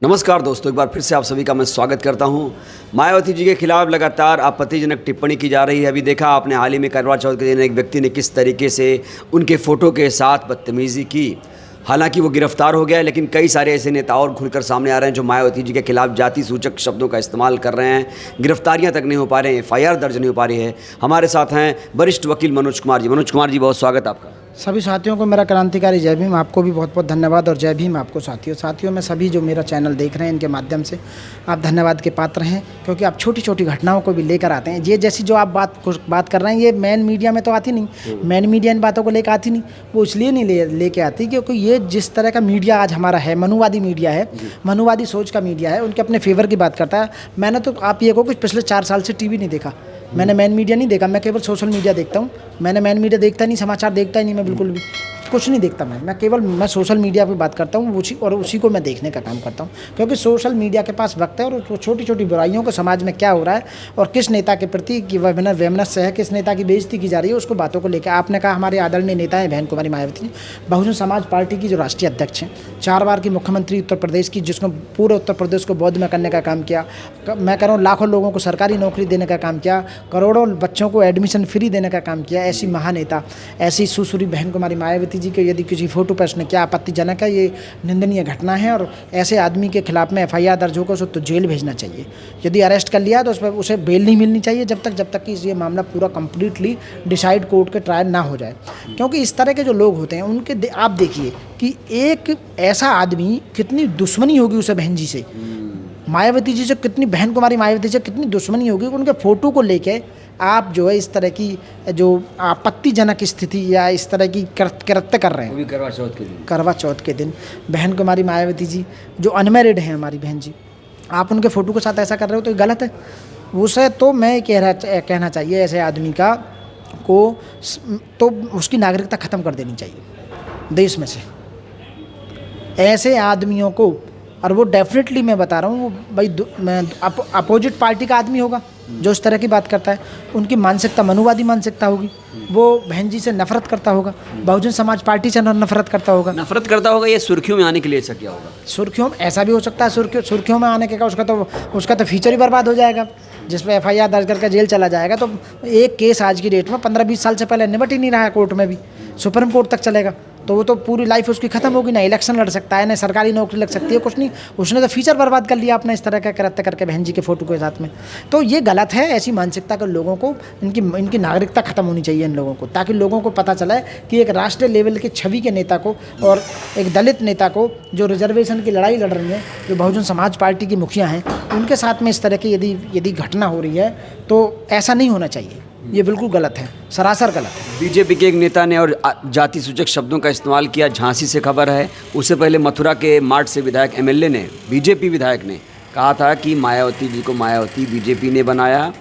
नमस्कार दोस्तों, एक बार फिर से आप सभी का मैं स्वागत करता हूं। मायावती जी के खिलाफ लगातार आपत्तिजनक टिप्पणी की जा रही है। अभी देखा आपने हाल ही में करवा चौथ के दिन एक व्यक्ति ने किस तरीके से उनके फ़ोटो के साथ बदतमीज़ी की। हालांकि वो गिरफ्तार हो गया, लेकिन कई सारे ऐसे नेता और खुलकर सामने आ रहे हैं जो मायावती जी के खिलाफ जाति सूचक शब्दों का इस्तेमाल कर रहे हैं। गिरफ्तारियां तक नहीं हो पा रहे हैं, FIR दर्ज नहीं हो पा रही है। हमारे साथ हैं वरिष्ठ वकील मनोज कुमार जी। मनोज कुमार जी, बहुत स्वागत आपका। सभी साथियों को मेरा क्रांतिकारी जय भीम। आपको भी बहुत बहुत धन्यवाद और जय भीम आपको साथियों में सभी जो मेरा चैनल देख रहे हैं, इनके माध्यम से आप धन्यवाद के पात्र हैं, क्योंकि आप छोटी छोटी घटनाओं को भी लेकर आते हैं। ये जैसी जो आप बात कर रहे हैं, ये मेन मीडिया में तो आती नहीं। मेन मीडिया इन बातों को लेकर आती नहीं, वो इसलिए नहीं लेके आती क्योंकि ये जिस तरह का मीडिया आज हमारा है, मनुवादी मीडिया है, मनुवादी सोच का मीडिया है, उनके अपने फेवर की बात करता है। मैंने तो आप ये कहो कि पिछले 4 साल से टीवी नहीं देखा, मैंने मेन मीडिया नहीं देखा, मैं केवल सोशल मीडिया देखता हूँ। मैंने मेन मीडिया देखता नहीं, समाचार देखता ही नहीं, मैं बिल्कुल भी कुछ नहीं देखता। मैं केवल सोशल मीडिया पे बात करता हूँ, उसी को मैं देखने का काम करता हूँ, क्योंकि सोशल मीडिया के पास वक्त है और वो छोटी छोटी बुराइयों को समाज में क्या हो रहा है और किस नेता के प्रति वैमनस्य है, किस नेता की बेइज्जती की जा रही है, उसको बातों को लेकर आपने कहा। हमारे आदरणीय नेता हैं बहन कुमारी मायावती जी, बहुजन समाज पार्टी की जो राष्ट्रीय अध्यक्ष हैं, 4 बार की मुख्यमंत्री उत्तर प्रदेश की, जिसको पूरे उत्तर प्रदेश को बौद्ध में करने का काम किया। मैं कह रहा हूँ लाखों लोगों को सरकारी नौकरी देने का काम किया, करोड़ों बच्चों को एडमिशन फ्री देने का काम किया। ऐसी महानेता, ऐसी सुश्री बहन कुमारी मायावती जी के यदि किसी फोटो पर उसने क्या आपत्तिजनक है, ये निंदनीय घटना है और ऐसे आदमी के खिलाफ में FIR दर्ज होकर उसे तो जेल भेजना चाहिए। यदि अरेस्ट कर लिया तो उस पर उसे बेल नहीं मिलनी चाहिए जब तक कि ये मामला पूरा कंप्लीटली डिसाइड कोर्ट के ट्रायल ना हो जाए। क्योंकि इस तरह के जो लोग होते हैं उनके आप देखिए कि एक ऐसा आदमी, कितनी दुश्मनी होगी उसे बहन जी से, मायावती जी से कितनी, बहन कुमारी मायावती से कितनी दुश्मनी होगी, उनके फ़ोटो को लेके आप जो है इस तरह की जो आपत्तिजनक स्थिति या इस तरह की कृत्य कर रहे हैं। अभी करवा चौथ के दिन बहन कुमारी मायावती जी जो अनमैरिड हैं, हमारी बहन जी, आप उनके फ़ोटो के साथ ऐसा कर रहे हो तो ये गलत है। उसे तो मैं कहना चाहिए ऐसे आदमी का को तो उसकी नागरिकता ख़त्म कर देनी चाहिए देश में से। ऐसे आदमियों को, और वो डेफिनेटली मैं बता रहा हूँ, वो भाई अपोजिट पार्टी का आदमी होगा जो इस तरह की बात करता है, उनकी मानसिकता मनुवादी मानसिकता होगी, वो बहन जी से नफरत करता होगा, बहुजन समाज पार्टी से नफरत करता होगा। ये सुर्खियों में आने के लिए ऐसा क्या होगा? सुर्खियों में ऐसा भी हो सकता है, सुर्खियों में आने के का उसका तो फ्यूचर ही बर्बाद हो जाएगा, जिस पर FIR दर्ज करके जेल चला जाएगा। तो एक केस आज की डेट में 15-20 साल से पहले निपट ही नहीं रहा है, कोर्ट में भी, सुप्रीम कोर्ट तक चलेगा, तो वो तो पूरी लाइफ उसकी खत्म होगी, ना इलेक्शन लड़ सकता है, ना सरकारी नौकरी लग सकती है, कुछ नहीं। उसने तो फ्यूचर बर्बाद कर लिया अपना इस तरह का कृत्य करके बहन जी के फोटो के साथ में। तो ये गलत है। ऐसी मानसिकता के लोगों को इनकी नागरिकता खत्म होनी चाहिए इन लोगों को, ताकि लोगों को पता चला है कि एक राष्ट्रीय लेवल की छवि के नेता को और एक दलित नेता को जो रिजर्वेशन की लड़ाई लड़ रही है, जो बहुजन समाज पार्टी की मुखिया हैं, उनके साथ में इस तरह की यदि घटना हो रही है तो ऐसा नहीं होना चाहिए। ये बिल्कुल गलत है, सरासर गलत है। बीजेपी के एक नेता ने और जाति सूचक शब्दों का इस्तेमाल किया, झांसी से खबर है। उससे पहले मथुरा के मार्ट से विधायक MLA ने, बीजेपी विधायक ने कहा था कि मायावती जी को मायावती बीजेपी ने बनाया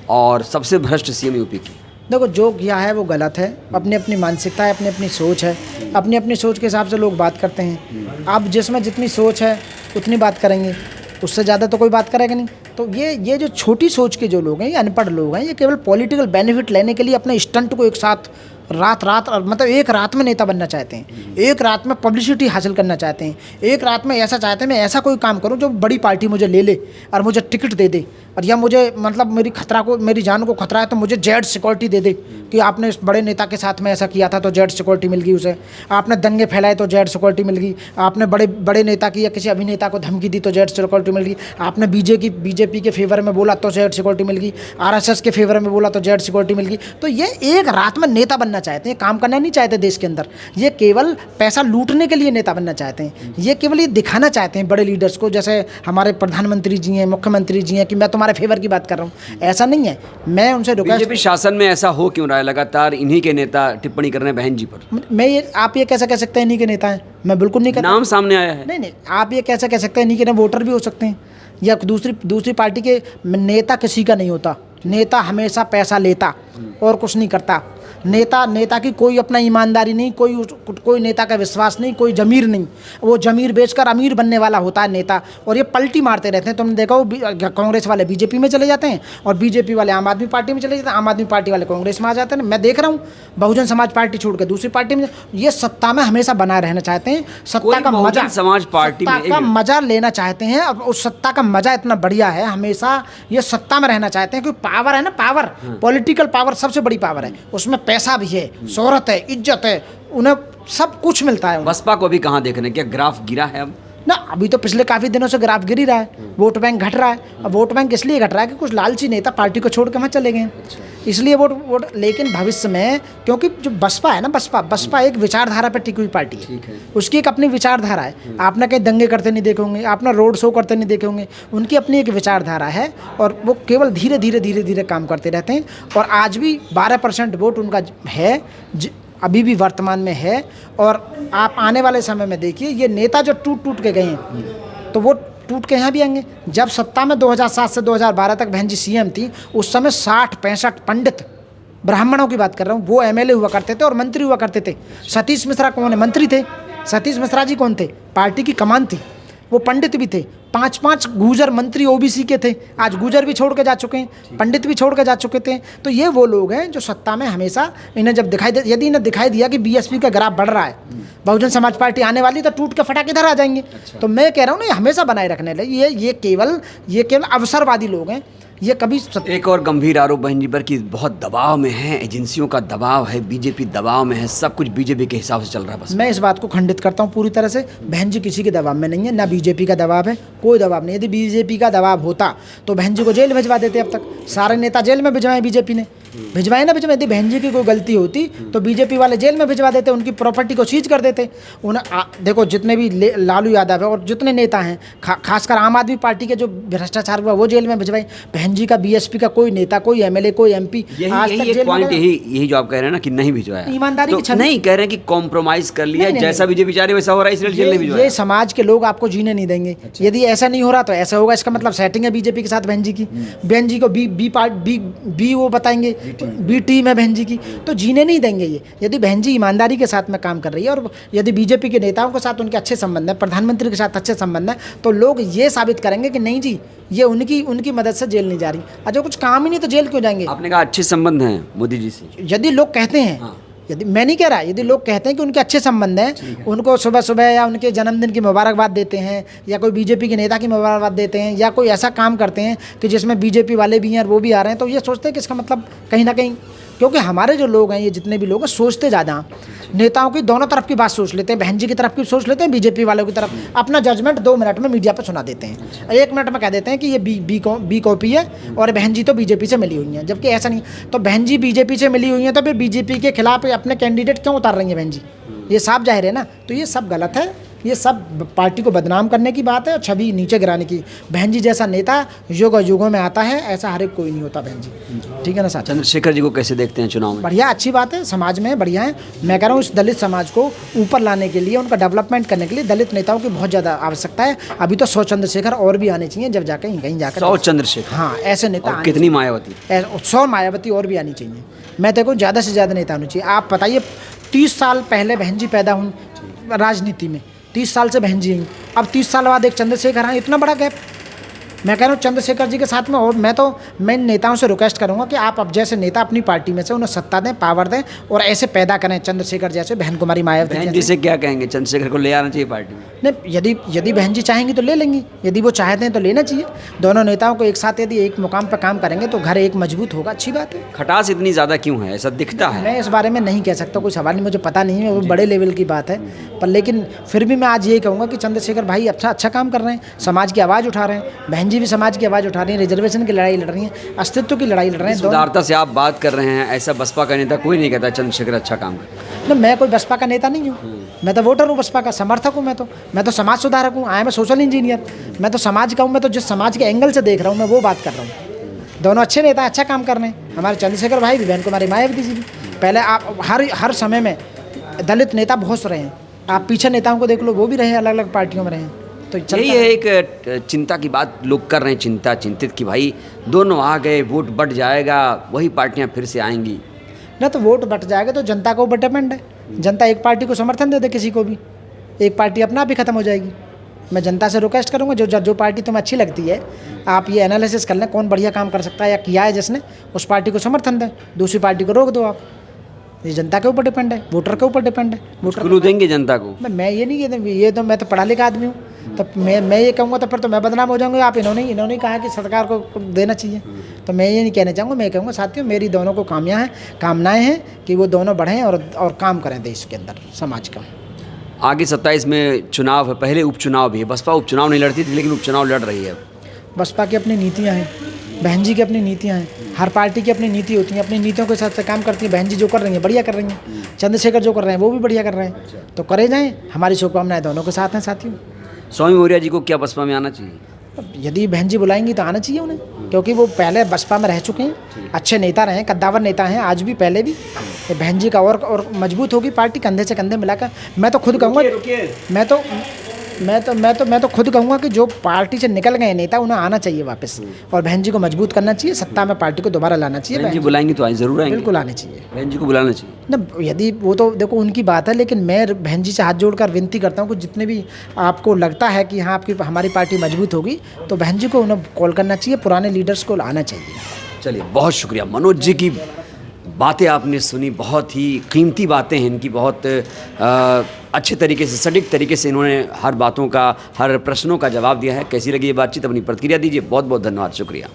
और सबसे भ्रष्ट CM यूपी की। देखो, जो किया है वो गलत है। अपनी अपनी मानसिकता है, अपनी अपनी सोच है, अपनी अपनी सोच के हिसाब से लोग बात करते हैं। अब जिसमें जितनी सोच है उतनी बात करेंगे, उससे ज़्यादा तो कोई बात करेगा नहीं। तो ये जो छोटी सोच के जो लोग हैं, ये अनपढ़ लोग हैं, ये केवल पॉलिटिकल बेनिफिट लेने के लिए अपने स्टंट को एक साथ रात मतलब एक रात में नेता बनना चाहते हैं, एक रात में पब्लिसिटी हासिल करना चाहते हैं, एक रात में ऐसा चाहते हैं मैं ऐसा कोई काम करूं जो बड़ी पार्टी मुझे ले ले और मुझे टिकट दे दे, और या मुझे मतलब मेरी जान को खतरा है तो मुझे जेड सिक्योरिटी दे दे कि आपने इस बड़े नेता के साथ में ऐसा किया था तो जेड सिक्योरिटी मिल गई उसे, आपने दंगे फैलाए तो जेड सिक्योरिटी मिल गई, आपने बड़े नेता की या किसी अभिनेता को धमकी दी तो जेड सिक्योरिटी मिल गई, आपने बीजेपी के फेवर में बोला तो जेड सिक्योरिटी मिल गई, RSS के फेवर में बोला तो जेड सिक्योरिटी मिल गई। तो ये एक रात में नेता बनना चाहते हैं, काम करना नहीं चाहते देश के अंदर। ये केवल पैसा लूटने के लिए नेता बनना चाहते हैं। ये केवल ये दिखाना चाहते हैं बड़े लीडर्स को, जैसे हमारे प्रधानमंत्री जी हैं, मुख्यमंत्री जी हैं, कि मैं तुम्हारे फेवर की बात कर रहा हूँ। ऐसा नहीं है। मैं उनसे बीजेपी शासन में ऐसा हो क्यों रहा है? लगातार इन्हीं के नेता टिप्पणी कर रहे हैं बहन जी पर। आप ये कैसे कह सकते हैं इन्हीं के नेता हैं? मैं बिल्कुल नहीं कहता। नाम सामने आया है। नहीं, आप ये कैसे कह सकते हैं इन्हीं के वोटर भी हो सकते हैं, या दूसरी पार्टी के नेता किसी का नहीं होता। नेता हमेशा पैसा लेता और कुछ नहीं करता। नेता की कोई अपना ईमानदारी नहीं, कोई नेता का विश्वास नहीं, कोई जमीर नहीं। वो जमीर बेचकर अमीर बनने वाला होता है नेता, और ये पलटी मारते रहते हैं। तुमने देखा हो कांग्रेस वाले बीजेपी में चले जाते हैं और बीजेपी वाले आम आदमी पार्टी में चले जाते हैं, आम आदमी पार्टी वाले कांग्रेस में आ जाते हैं। मैं देख रहा हूँ बहुजन समाज पार्टी छोड़ के दूसरी पार्टी में, ये सत्ता में हमेशा बनाए रहना चाहते हैं, सत्ता का मजा, समाज पार्टी सत्ता का मजा लेना चाहते हैं। अब उस सत्ता का मजा इतना बढ़िया है, हमेशा ये सत्ता में रहना चाहते हैं, क्योंकि पावर है ना, पावर, पॉलिटिकल पावर सबसे बड़ी पावर है। उसमें पैसा भी है, शोहरत है, इज्जत है, उन्हें सब कुछ मिलता है। बसपा को भी कहाँ देख रहे हैं, क्या ग्राफ गिरा है अब? ना, अभी तो पिछले काफ़ी दिनों से ग्राफ गिर ही रहा है, वोट बैंक घट रहा है। अब वोट बैंक इसलिए घट रहा है कि कुछ लालची नेता पार्टी को छोड़ के वहाँ चले गए, इसलिए वोट। लेकिन भविष्य में, क्योंकि जो बसपा है ना, बसपा एक विचारधारा पर टिकी हुई पार्टी है, उसकी एक अपनी विचारधारा है। आपने कहीं दंगे करते नहीं देखे होंगे, आपने रोड शो करते नहीं देखे होंगे, उनकी अपनी एक विचारधारा है, और वो केवल धीरे धीरे काम करते रहते हैं। और आज भी 12% वोट उनका है, अभी भी वर्तमान में है। और आप आने वाले समय में देखिए, ये नेता जो टूट के गए हैं, तो वो टूट के यहाँ भी आएंगे। जब सत्ता में 2007 से 2012 तक बहन जी सीएम थी, उस समय 60-65 पंडित, ब्राह्मणों की बात कर रहा हूँ, वो एमएलए हुआ करते थे और मंत्री हुआ करते थे। सतीश मिश्रा कौन है? मंत्री थे। सतीश मिश्रा जी कौन थे? पार्टी की कमान थी, वो पंडित भी थे। 5-5 गुर्जर मंत्री ओबीसी के थे, आज गुर्जर भी छोड़ के जा चुके हैं, पंडित भी छोड़ के जा चुके थे। तो ये वो लोग हैं जो सत्ता में हमेशा, इन्हें जब यदि इन्हें दिखाई दिया कि बीएसपी का ग्राफ बढ़ रहा है, बहुजन समाज पार्टी आने वाली, तो टूट के फटाक इधर आ जाएंगे। तो मैं कह रहा हूँ ना, ये हमेशा बनाए रखने लगे। ये केवल अवसरवादी लोग हैं, ये कभी एक और गंभीर आरोप बहन जी पर कि बहुत दबाव में है, एजेंसियों का दबाव है, बीजेपी दबाव में है, सब कुछ बीजेपी के हिसाब से चल रहा है। बस मैं इस बात को खंडित करता हूँ पूरी तरह से। बहन जी किसी के दबाव में नहीं है, ना बीजेपी का दबाव है, कोई दबाव नहीं। यदि बीजेपी का दबाव होता तो बहन जी को जेल भिजवा देते। अब तक सारे नेता जेल में भिजवाए, बीजेपी ने भिजवाए ना भिजवाए। यदि बहन जी की कोई गलती होती तो बीजेपी वाले जेल में भिजवा देते, उनकी प्रॉपर्टी को सीज कर देते। देखो, जितने भी लालू यादव है और जितने नेता हैं, खासकर आम आदमी पार्टी के जो भ्रष्टाचार हुआ, वो जेल में भिजवाए। बहन जी का बीएसपी का कोई नेता, कोई एमएलए, कोई एमपी आज तक जेल में, यही जो आप कह रहे हैं ना कि नहीं भिजवाया, ईमानदारी की नहीं कह रहे हैं कि कॉम्प्रोमाइज कर लिया, जैसा बीजेपी चाह रही वैसा हो रहा है, इसलिए जेल नहीं भिजवाया। ये समाज के लोग आपको जीने नहीं देंगे। यदि ऐसा नहीं हो रहा तो ऐसा होगा, इसका मतलब सेटिंग है बीजेपी के साथ बहन जी की। बहन जी को बी वो बताएंगे, बी टीम है बहन जी की, तो जीने नहीं देंगे ये। यदि बहन जी ईमानदारी के साथ में काम कर रही है और यदि बीजेपी के नेताओं के साथ उनके अच्छे संबंध है, प्रधानमंत्री के साथ अच्छे संबंध है, तो लोग ये साबित करेंगे कि नहीं जी, ये उनकी मदद से जेल नहीं जा रही। अगर कुछ काम ही नहीं तो जेल क्यों जाएंगे? आपने कहा अच्छे संबंध हैं मोदी जी से, यदि लोग कहते हैं, यदि मैं नहीं कह रहा, यदि लोग कहते हैं कि उनके अच्छे संबंध हैं, उनको सुबह सुबह या उनके जन्मदिन की मुबारकबाद देते हैं, या कोई बीजेपी के नेता की मुबारकबाद देते हैं, या कोई ऐसा काम करते हैं कि जिसमें बीजेपी वाले भी हैं और वो भी आ रहे हैं, तो ये सोचते हैं कि इसका मतलब कहीं ना कहीं, क्योंकि हमारे जो लोग हैं, ये जितने भी लोग हैं, सोचते ज़्यादा हैं। नेताओं की दोनों तरफ की बात सोच लेते हैं, बहन जी की तरफ की सोच लेते हैं, बीजेपी वालों की तरफ। अपना जजमेंट 2 मिनट में मीडिया पर सुना देते हैं, 1 मिनट में कह देते हैं कि ये बी कॉपी है और बहन जी तो बीजेपी से मिली हुई हैं, जबकि ऐसा नहीं। तो बहन जी बीजेपी से मिली हुई हैं, तो फिर बीजेपी के खिलाफ अपने कैंडिडेट क्यों उतार रही हैं बहन जी? ये साफ जाहिर है ना। तो ये सब गलत है, ये सब पार्टी को बदनाम करने की बात है और छवि नीचे गिराने की। बहन जी जैसा नेता युगों में आता है, ऐसा हर एक कोई नहीं होता बहन जी, ठीक है ना साथ। चंद्रशेखर जी को कैसे देखते हैं चुनाव में? बढ़िया, अच्छी बात है, समाज में बढ़िया है। मैं कह रहा हूँ इस दलित समाज को ऊपर लाने के लिए, उनका डेवलपमेंट करने के लिए दलित नेताओं की बहुत ज़्यादा आवश्यकता है। अभी तो 100 चंद्रशेखर और भी आने चाहिए, जब जाकर कहीं जाकर 100 चंद्रशेखर, हाँ, ऐसे नेता। कितनी मायावती? 100 मायावती और भी आनी चाहिए। मैं देखो ज़्यादा से ज़्यादा नेता आने चाहिए। आप बताइए, 30 साल पहले बहन जी पैदा हुई राजनीति में, 30 साल से बहन जी हैं, अब 30 साल बाद एक चंद्रशेखर हैं, इतना बड़ा गैप। मैं कह रहा हूँ चंद्रशेखर जी के साथ में, और मैं नेताओं से रिक्वेस्ट करूँगा कि आप अब जैसे नेता अपनी पार्टी में से उन्हें सत्ता दें, पावर दें और ऐसे पैदा करें चंद्रशेखर जैसे, बहन कुमारी मायावती। बहन जी से क्या कहेंगे, चंद्रशेखर को ले आना चाहिए पार्टी में? नहीं, यदि बहन जी चाहेंगी तो ले लेंगी, यदि वो चाहते हैं तो लेना चाहिए। दोनों नेताओं को एक साथ यदि एक मुकाम पर काम करेंगे तो घर एक मजबूत होगा, अच्छी बात है। खटास इतनी ज़्यादा क्यों है, ऐसा दिखता है? मैं इस बारे में नहीं कह सकता, कोई सवाल नहीं, मुझे पता नहीं है, वो बड़े लेवल की बात है। पर लेकिन फिर भी मैं आज यही कहूँगा कि चंद्रशेखर भाई अच्छा काम कर रहे हैं, समाज की आवाज़ उठा रहे हैं। बहन जी भी समाज की आवाज़ उठा रही हैं, रिजर्वेशन की लड़ाई लड़ रही हैं, अस्तित्व की लड़ाई लड़ रहे हैं। सुधारता से आप बात कर रहे हैं, ऐसा बसपा का नेता कोई नहीं कहता चंद्रशेखर अच्छा काम कर। ना, मैं कोई बसपा का नेता नहीं हूँ, मैं तो वोटर हूँ, बसपा का समर्थक हूँ। मैं तो समाज सुधारक हूँ, I am a social engineer. मैं तो समाज का हूँ, मैं तो जिस समाज के एंगल से देख रहा हूँ मैं वो बात कर रहा हूँ। दोनों अच्छे नेता अच्छा काम कर रहे हैं, हमारे चंद्रशेखर भाई भी, बहन कुमारी मायावती जी भी। पहले आप हर समय में दलित नेता बहुत रहे हैं, आप पीछे नेताओं को देख लो, वो भी रहे, अलग अलग पार्टियों में रहे। तो यही है एक चिंता की बात लोग कर रहे हैं, चिंतित कि भाई दोनों आ गए, वोट बढ़ जाएगा, वही पार्टियां फिर से आएंगी। ना तो वोट बट जाएगा तो जनता के ऊपर डिपेंड है। जनता एक पार्टी को समर्थन दे दे किसी को भी, एक पार्टी अपना आप ही खत्म हो जाएगी। मैं जनता से रिक्वेस्ट करूंगा जो पार्टी तुम्हें अच्छी लगती है, आप ये एनालिसिस कर लें कौन बढ़िया काम कर सकता है या किया है जिसने, उस पार्टी को समर्थन दें, दूसरी पार्टी को रोक दो आप। ये जनता के ऊपर डिपेंड है, वोटर के ऊपर डिपेंड है। वोटर क्लू देंगे जनता को? मैं ये नहीं कहता, ये तो मैं तो पढ़ा लिखा आदमी हूँ, तो मैं ये कहूँगा तो फिर तो मैं बदनाम हो जाऊँगा। आप इन्होंने कहा कि सरकार को देना चाहिए, तो मैं ये नहीं कहना चाहूँगा। मैं कहूँगा साथियों मेरी दोनों को कामनाएँ हैं कि वो दोनों बढ़ें और काम करें देश के अंदर, समाज का। आगे 27 में चुनाव है, पहले उपचुनाव भी है। बसपा उपचुनाव नहीं लड़ती थी लेकिन उपचुनाव लड़ रही है। बसपा की अपनी नीतियाँ हैं, बहन जी की अपनी नीतियाँ हैं, हर पार्टी की अपनी नीति होती है, अपनी नीतियों के साथ से काम करती है। बहन जी जो कर रही हैं बढ़िया कर रही हैं, चंद्रशेखर जो कर रहे हैं वो भी बढ़िया कर रहे हैं, तो करे जाएँ। हमारी शुभकामनाएं दोनों के साथ हैं साथियों। स्वामी मौर्य जी को क्या बसपा में आना चाहिए? यदि बहन जी बुलाएंगी तो आना चाहिए उन्हें, क्योंकि वो पहले बसपा में रह चुके हैं, अच्छे नेता रहे, कद्दावर नेता हैं, आज भी पहले भी। ये बहन जी का और मजबूत होगी पार्टी, कंधे से कंधे मिलाकर। मैं तो खुद कहूँगा, मैं तो खुद कहूँगा कि जो पार्टी से निकल गए नेता उन्हें आना चाहिए वापस, और बहन जी को मजबूत करना चाहिए, सत्ता में पार्टी को दोबारा लाना चाहिए। बहन जी बुलाएंगी तो जरूर आएंगे, बिल्कुल आने चाहिए, बहन जी को बुलाना चाहिए ना। यदि वो तो देखो उनकी बात है, लेकिन मैं बहन जी से हाथ जोड़कर विनती करता हूँ कि जितने भी आपको लगता है कि हाँ हमारी पार्टी मजबूत होगी, तो बहन जी को उन्हें कॉल करना चाहिए, पुराने लीडर्स को आना चाहिए। चलिए, बहुत शुक्रिया मनोज जी की बातें आपने सुनी, बहुत ही कीमती बातें हैं इनकी, बहुत अच्छे तरीके से, सटीक तरीके से इन्होंने हर बातों का, हर प्रश्नों का जवाब दिया है। कैसी लगी ये बातचीत? अपनी प्रतिक्रिया दीजिए। बहुत बहुत धन्यवाद, शुक्रिया।